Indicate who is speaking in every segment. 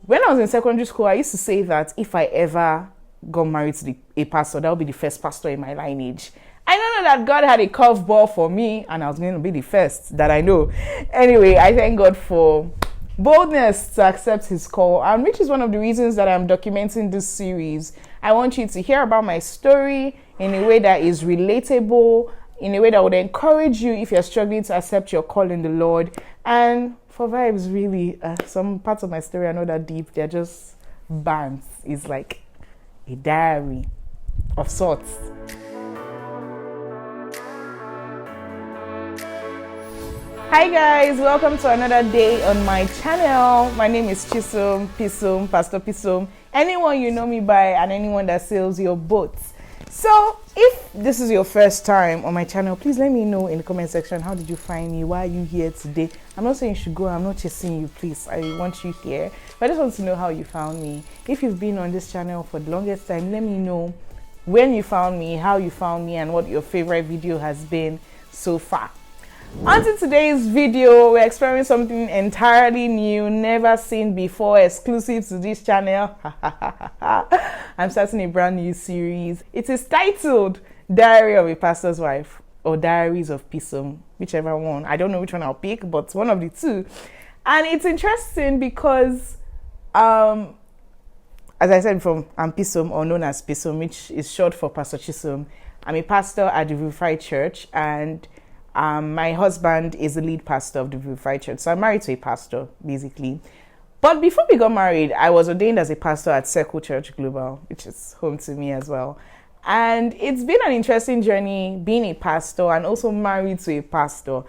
Speaker 1: When I was in secondary school, I used to say that if I ever got married to a pastor, that would be the first pastor in my lineage. I don't know that God had a curveball for me, and I was going to be the first that I know. Anyway, I thank God for boldness to accept his call, and which is one of the reasons that I'm documenting this series. I want you to hear about my story in a way that is relatable, in a way that would encourage you if you're struggling to accept your call in the Lord. And for vibes, really, some parts of my story are not that deep. They're just bands. It's like a diary of sorts. Hi guys, welcome to another day on my channel. My name is Chisom, P.Som, Pastor P.Som. Anyone you know me by and anyone that sails your boats. So if this is your first time on my channel, please let me know in the comment section, how did you find me? Why are you here today? I'm not saying you should go, I'm not chasing you, please. I want you here. But I just want to know how you found me. If you've been on this channel for the longest time, let me know when you found me, how you found me, and what your favorite video has been so far. On to today's video, we're exploring something entirely new, never seen before, exclusive to this channel. I'm starting a brand new series. It is titled Diary of a Pastor's Wife or Diaries of P.Som, whichever one. I don't know which one I'll pick, but one of the two. And it's interesting because, as I said before, I'm P.Som, or known as P.Som, which is short for Pastor Chisom. I'm a pastor at the Vivified Church, and my husband is the lead pastor of the Vivified Church. So I'm married to a pastor, basically. But before we got married, I was ordained as a pastor at Circle Church Global, which is home to me as well. And it's been an interesting journey being a pastor and also married to a pastor.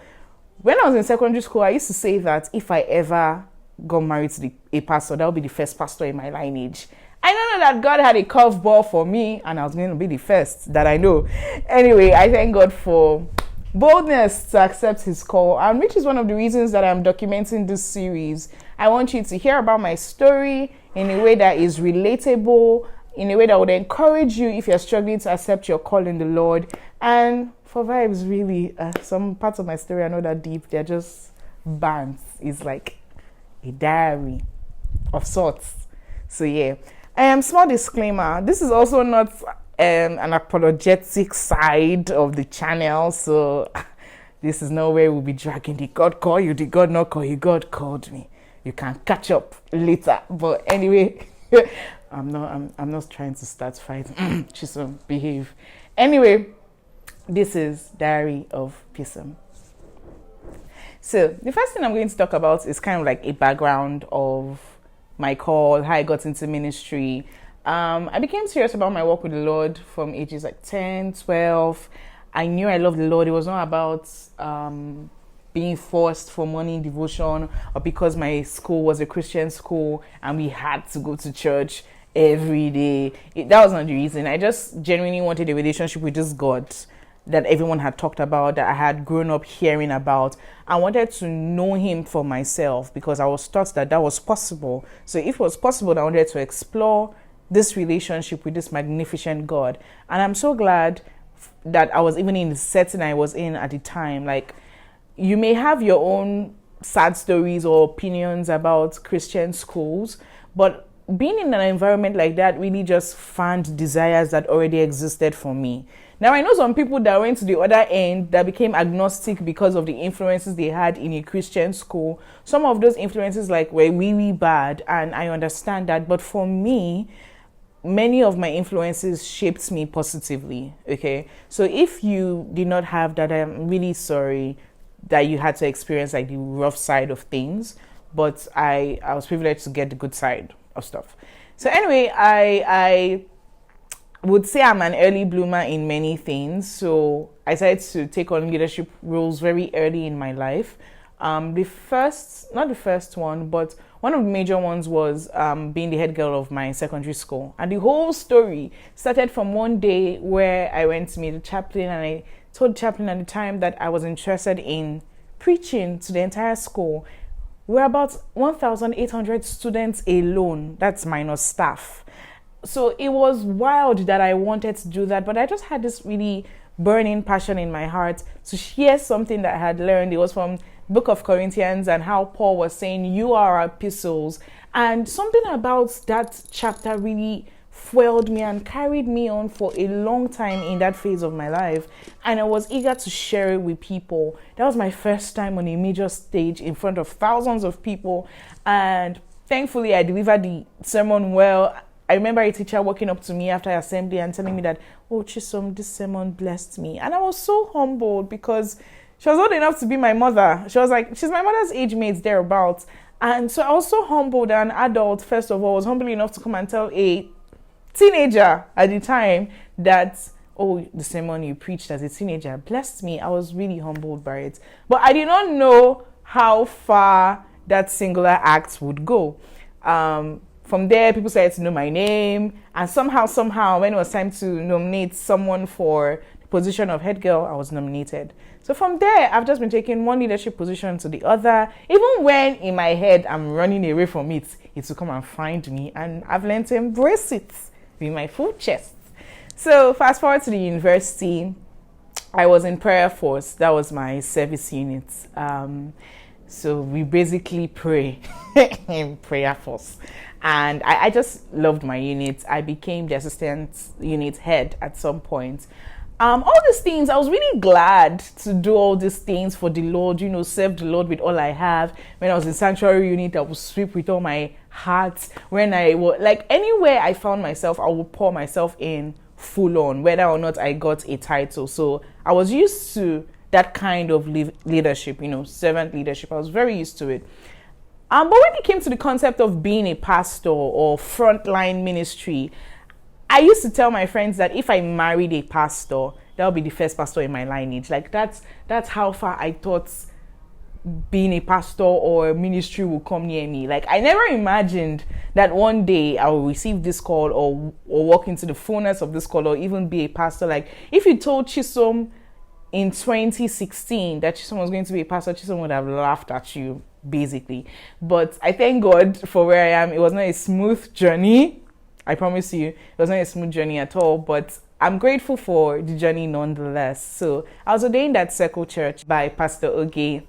Speaker 1: When I was in secondary school, I used to say that if I ever got married to a pastor, that would be the first pastor in my lineage. I don't know that God had a curveball for me, and I was going to be the first that I know. Anyway, I thank God for boldness to accept his call, and which is one of the reasons that I'm documenting this series. I want you to hear about my story in a way that is relatable, in a way that would encourage you if you're struggling to accept your call in the Lord. And for vibes, really, some parts of my story are not that deep. They're just bands. It's like a diary of sorts. So yeah, small disclaimer, this is also not an apologetic side of the channel, so this is not where we'll be dragging did God call you, did God not call you, God called me. You can catch up later. But anyway, I'm not trying to start fighting. Chisom, behave. Anyway, this is Diary of P.Som. So the first thing I'm going to talk about is kind of like a background of my call, how I got into ministry. I became serious about my work with the Lord from ages like 10, 12. I knew I loved the Lord. It was not about being forced for morning devotion or because my school was a Christian school and we had to go to church every day. That was not the reason. I just genuinely wanted a relationship with this God that everyone had talked about, that I had grown up hearing about. I wanted to know him for myself because I was taught that that was possible. So if it was possible, I wanted to explore this relationship with this magnificent God. And I'm so glad that I was even in the setting I was in at the time. Like, you may have your own sad stories or opinions about Christian schools, but being in an environment like that really just fanned desires that already existed for me. Now, I know some people that went to the other end that became agnostic because of the influences they had in a Christian school. Some of those influences were really bad, and I understand that. But for me, many of my influences shaped me positively, okay? So if you did not have that, I'm really sorry that you had to experience the rough side of things, but I was privileged to get the good side of stuff. So anyway, I would say I'm an early bloomer in many things, so I decided to take on leadership roles very early in my life. Not the first one, but one of the major ones was being the head girl of my secondary school. And the whole story started from one day where I went to meet the chaplain, and I told the chaplain at the time that I was interested in preaching to the entire school. We're about 1,800 students alone. That's minus staff. So it was wild that I wanted to do that, but I just had this really burning passion in my heart to share something that I had learned. It was from Book of Corinthians, and how Paul was saying, you are our epistles, And something about that chapter really fueled me and carried me on for a long time in that phase of my life. And I was eager to share it with people. That was my first time on a major stage in front of thousands of people. And thankfully, I delivered the sermon well. I remember a teacher walking up to me after assembly and telling me that, "Oh, Chisom, this sermon blessed me." And I was so humbled because she was old enough to be my mother. She was like, she's my mother's age mate, thereabouts. And so I was so humbled, an adult, first of all, was humble enough to come and tell a teenager at the time that, "Oh, the sermon you preached as a teenager blessed me." I was really humbled by it. But I did not know how far that singular act would go. From there, people started to know my name. And somehow, when it was time to nominate someone for the position of head girl, I was nominated. So from there, I've just been taking one leadership position to the other. Even when in my head, I'm running away from it, it will come and find me. And I've learned to embrace it with my full chest. So fast forward to the university, I was in prayer force. That was my service unit. So we basically pray in prayer force. And I just loved my unit. I became the assistant unit head at some point. All these things, I was really glad to do all these things for the Lord, serve the Lord with all I have. When I was in sanctuary unit, I would sweep with all my heart. When I was, anywhere I found myself, I would pour myself in full on, whether or not I got a title. So I was used to that kind of leadership, servant leadership. I was very used to it. But when it came to the concept of being a pastor or frontline ministry, I used to tell my friends that if I married a pastor, that would be the first pastor in my lineage. That's how far I thought being a pastor or ministry would come near me. I never imagined that one day I will receive this call or walk into the fullness of this call or even be a pastor. If you told Chisom in 2016 that Chisom was going to be a pastor, Chisom would have laughed at you, basically. But I thank God for where I am. It was not a smooth journey. I promise you, it was not a smooth journey at all, but I'm grateful for the journey nonetheless. So I was ordained at Circle Church by Pastor Oge.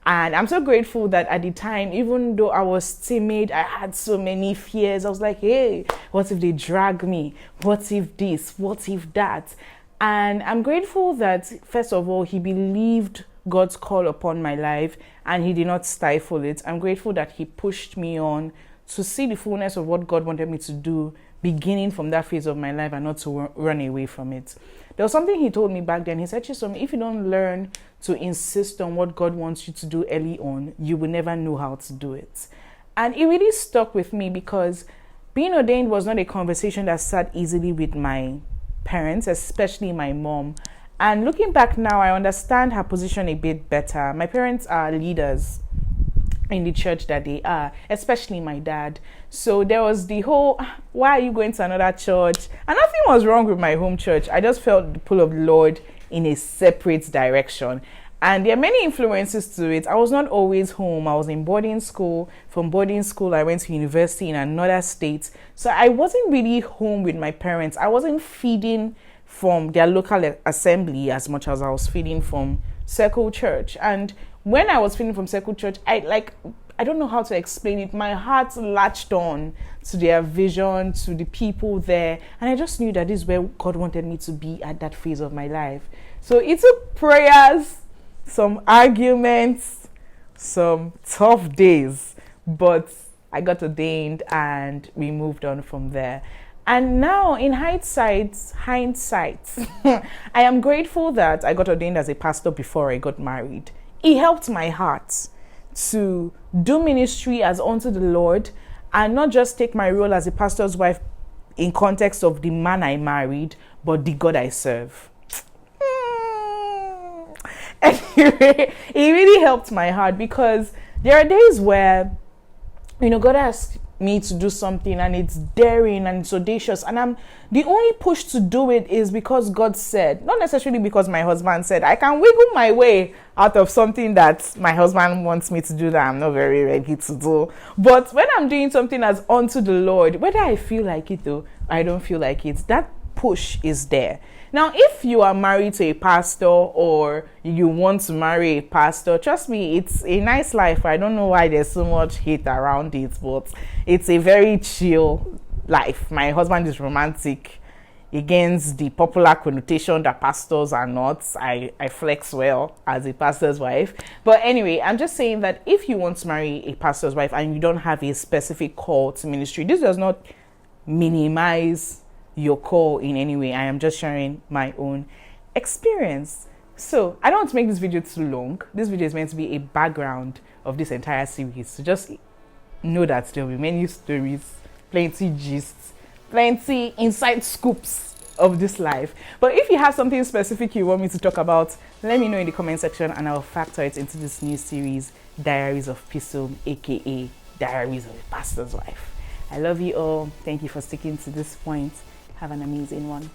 Speaker 1: And I'm so grateful that at the time, even though I was timid, I had so many fears. I was like, hey, what if they drag me? What if this? What if that? And I'm grateful that, first of all, he believed God's call upon my life and he did not stifle it. I'm grateful that he pushed me on to see the fullness of what God wanted me to do, beginning from that phase of my life and not to run away from it. There was something he told me back then. He said, Chisom, if you don't learn to insist on what God wants you to do early on, you will never know how to do it. And it really stuck with me because being ordained was not a conversation that sat easily with my parents, especially my mom. And looking back now, I understand her position a bit better. My parents are leaders in the church that they are, especially my dad. So there was the whole, why are you going to another church? And nothing was wrong with my home church. I just felt the pull of the Lord in a separate direction. And there are many influences to it. I was not always home. I was in boarding school. From boarding school, I went to university in another state. So I wasn't really home with my parents. I wasn't feeding from their local assembly as much as I was feeding from Circle Church. And when I was feeding from Circle Church, I don't know how to explain it. My heart latched on to their vision, to the people there. And I just knew that this is where God wanted me to be at that phase of my life. So it took prayers, some arguments, some tough days, but I got ordained and we moved on from there. And now in hindsight, I am grateful that I got ordained as a pastor before I got married. It helped my heart to do ministry as unto the Lord and not just take my role as a pastor's wife in context of the man I married, but the God I serve. Anyway, it really helped my heart because there are days where, God asks me to do something and it's daring and it's audacious, and the only push to do it is because God said, not necessarily because my husband said. I can wiggle my way out of something that my husband wants me to do that I'm not very ready to do. But when I'm doing something as unto the Lord, whether I feel like it or I don't feel like it, that push is there. Now, if you are married to a pastor or you want to marry a pastor, trust me, it's a nice life. I don't know why there's so much hate around it, but it's a very chill life. My husband is romantic against the popular connotation that pastors are not. I flex well as a pastor's wife. But anyway, I'm just saying that if you want to marry a pastor's wife and you don't have a specific call to ministry, this does not minimize your call in any way. I am just sharing my own experience. So I don't want to make this video too long. This video is meant to be a background of this entire series. So just know that there will be many stories, plenty gists, plenty inside scoops of this life. But if you have something specific you want me to talk about, let me know in the comment section and I'll factor it into this new series, Diaries of P.Som, aka Diaries of a Pastor's Wife. I love you all. Thank you for sticking to this point. Have an amazing one.